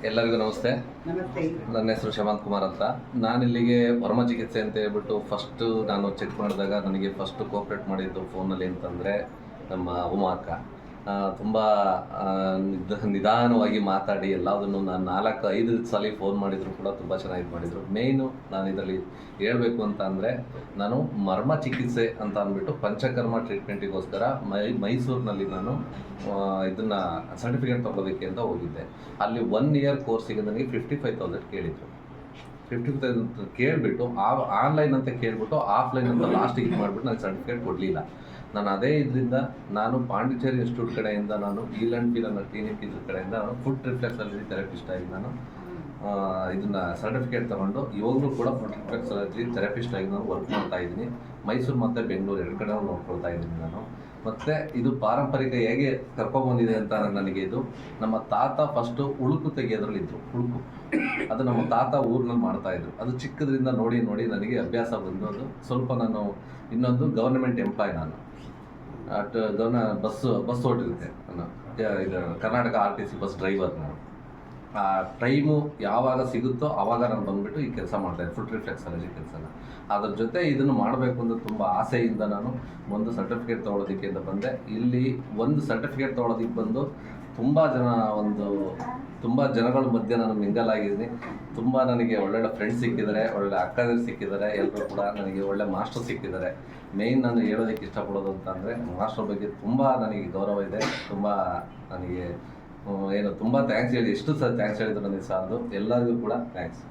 ಎಲ್ಲರಿಗೂ ನಮಸ್ತೆ. ನಮಸ್ತೆ. ನನ್ನ ಹೆಸರು ಶಮಂತ್ ಕುಮಾರ್ ಅಂತ. ನಾನಿಲ್ಲಿಗೆ ವರ್ಮ ಚಿಕಿತ್ಸೆ ಅಂತ ಹೇಳ್ಬಿಟ್ಟು ಫಸ್ಟು ನಾನು ಚೆಕ್ ಮಾಡಿದಾಗ ನನಗೆ ಫಸ್ಟು ಕೋಆಪ್ರೇಟ್ ಮಾಡಿದ್ದು ಫೋನಲ್ಲಿ ಅಂತಂದರೆ ನಮ್ಮ ಉಮಾ ಅಕ್ಕ. ತುಂಬ ನಿಧಾನವಾಗಿ ಮಾತಾಡಿ ಎಲ್ಲದನ್ನು ನಾನು 4-5 ಸಲ ಫೋನ್ ಮಾಡಿದರೂ ಕೂಡ ತುಂಬ ಚೆನ್ನಾಗಿ ಮಾಡಿದರು. ಮೇಯ್ನು ನಾನು ಇದರಲ್ಲಿ ಹೇಳಬೇಕು ಅಂತ ಅಂದರೆ, ನಾನು ಮರ್ಮ ಚಿಕಿತ್ಸೆ ಅಂತ ಅಂದ್ಬಿಟ್ಟು ಪಂಚಕರ್ಮ ಟ್ರೀಟ್ಮೆಂಟಿಗೋಸ್ಕರ ಮೈಸೂರಿನಲ್ಲಿ ನಾನು ಇದನ್ನು ಸರ್ಟಿಫಿಕೇಟ್ ತೊಗೊಳೋದಕ್ಕೆ ಅಂತ ಹೋಗಿದ್ದೆ. ಅಲ್ಲಿ 1 ಇಯರ್ ಕೋರ್ಸಿಗೆ ನನಗೆ 55,000 ಕೇಳಿದರು. 55,000 ಕೇಳಿಬಿಟ್ಟು ಆನ್ಲೈನ್ ಅಂತ ಕೇಳಿಬಿಟ್ಟು ಆಫ್ಲೈನ್ ಅಂತ ಲಾಸ್ಟಿಗೆ ಇದು ಮಾಡಿಬಿಟ್ಟು ನನಗೆ ಸರ್ಟಿಫಿಕೇಟ್ ಕೊಡಲಿಲ್ಲ. ನಾನು ಅದೇ ಇದರಿಂದ ನಾನು ಪಾಂಡಿಚೇರಿ ಇನ್ಸ್ಟಿಟ್ಯೂಟ್ ಕಡೆಯಿಂದ ನಾನು ಈಲ್ ಫೀಲ್ ಅನ್ನೋ ಕ್ಲಿನಿಕ್ ಇದ್ರ ಕಡೆಯಿಂದ ನಾನು ಫುಡ್ ರಿಫ್ಲೆಕ್ಸಾಲಜಿ ಥೆರಪಿಸ್ಟ್ ಆಗಿ ನಾನು ಇದನ್ನು ಸರ್ಟಿಫಿಕೇಟ್ ತೊಗೊಂಡು ಇವಾಗಲೂ ಕೂಡ ಫುಡ್ ರಿಫ್ಲೆಕ್ಸಾಲಜಿ ಥೆರಪಿಸ್ಟ್ ಆಗಿ ನಾನು ವರ್ಕ್ ಮಾಡ್ತಾ ಇದ್ದೀನಿ. ಮೈಸೂರು ಮತ್ತು ಬೆಂಗಳೂರು 2 ಕಡೆ ನೋಡ್ಕೊಳ್ತಾ ಇದ್ದೀನಿ ನಾನು. ಮತ್ತು ಇದು ಪಾರಂಪರಿಕ ಹೇಗೆ ಕರ್ಕೊಂಬಂದಿದೆ ಅಂತ ನನಗೆ ಇದು ನಮ್ಮ ತಾತ ಫಸ್ಟು ಉಳುಕು ತೆಗೆಯೋದ್ರಲ್ಲಿದ್ದರು. ಉಳುಕು ಅದು ನಮ್ಮ ತಾತ ಊರಿನಲ್ಲಿ ಮಾಡ್ತಾಯಿದ್ರು. ಅದು ಚಿಕ್ಕದ್ರಿಂದ ನೋಡಿ ನನಗೆ ಅಭ್ಯಾಸ ಬಂದು ಅದು ಸ್ವಲ್ಪ ನಾನು ಇನ್ನೊಂದು ಗವರ್ನಮೆಂಟ್ ಎಂಪ್ಲಾಯ್ ನಾನು ಬಸ್ ಓಡಿರುತ್ತೆ ನಾನು ಇದು ಕರ್ನಾಟಕ RTC ಬಸ್ ಡ್ರೈವರ್ ನಾನು. ಆ ಟೈಮು ಯಾವಾಗ ಸಿಗುತ್ತೋ ಆವಾಗ ನಾನು ಬಂದುಬಿಟ್ಟು ಈ ಕೆಲಸ ಮಾಡ್ತಾಯಿದ್ದೆ, ಫುಡ್ ರಿಫ್ಲೆಕ್ಸಾಲಜಿ ಕೆಲಸನ. ಅದ್ರ ಜೊತೆ ಇದನ್ನು ಮಾಡಬೇಕು ಅಂತ ತುಂಬ ಆಸೆಯಿಂದ ನಾನು ಒಂದು ಸರ್ಟಿಫಿಕೇಟ್ ತೊಗೊಳೋದಕ್ಕೆ ಅಂತ ಬಂದೆ. ಇಲ್ಲಿ ಒಂದು ಸರ್ಟಿಫಿಕೇಟ್ ತೊಗೊಳೋದಕ್ಕೆ ಬಂದು ತುಂಬ ಜನಗಳ ಮಧ್ಯೆ ನಾನು ಮಿಂಗಲ್ ಆಗಿದ್ದೀನಿ. ತುಂಬ ನನಗೆ ಒಳ್ಳೊಳ್ಳೆ ಫ್ರೆಂಡ್ಸ್ ಸಿಕ್ಕಿದ್ದಾರೆ, ಒಳ್ಳೆ ಅಕ್ಕದಿರು ಸಿಕ್ಕಿದ್ದಾರೆ, ಎಲ್ಲರೂ ಕೂಡ ನನಗೆ ಒಳ್ಳೆ ಮಾಸ್ಟರ್ ಸಿಕ್ಕಿದ್ದಾರೆ. ಮೇಯ್ನ್ ನಾನು ಹೇಳೋದಕ್ಕೆ ಇಷ್ಟಪಡೋದು ಅಂತ ಅಂದರೆ, ಮಾಸ್ಟರ್ ಬಗ್ಗೆ ತುಂಬ ನನಗೆ ಗೌರವ ಇದೆ. ತುಂಬ ನನಗೆ ತುಂಬ ಥ್ಯಾಂಕ್ಸ್ ಹೇಳಿ, ಎಷ್ಟು ಸಹ ಥ್ಯಾಂಕ್ಸ್ ಹೇಳಿದ್ರು ನನಗೆ ಸಾಲದು. ಎಲ್ಲರಿಗೂ ಕೂಡ ಥ್ಯಾಂಕ್ಸ್.